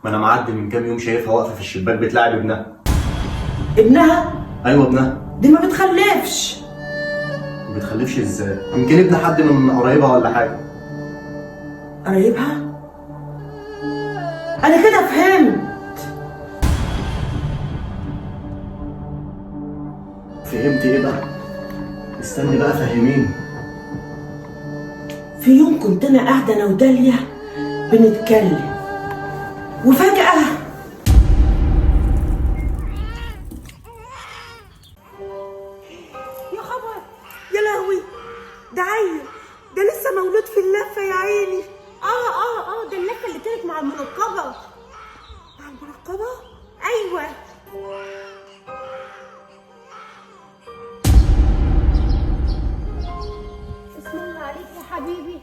ما انا معدي من كام يوم شايفها واقفه في الشباك بتلاعب ابنها. ابنها؟ ايوه ابنها. دي ما بتخلفش. ما بتخلفش ازاي؟ يمكن ابن حد من قرايبها ولا حاجه. قرايبها؟ انا كده فهمت. فهمت ايه بقى؟ استني بقى فهميني. في يوم كنت انا قاعده انا وداليا بنتكلم، وفجأة يا خبر، يا لهوي، ده عيل، ده لسه مولود في اللفه يا عيني. ده اللفه اللي كانت مع المنقبه. مع المراقبه؟ ايوه. اسم الله عليك يا حبيبي.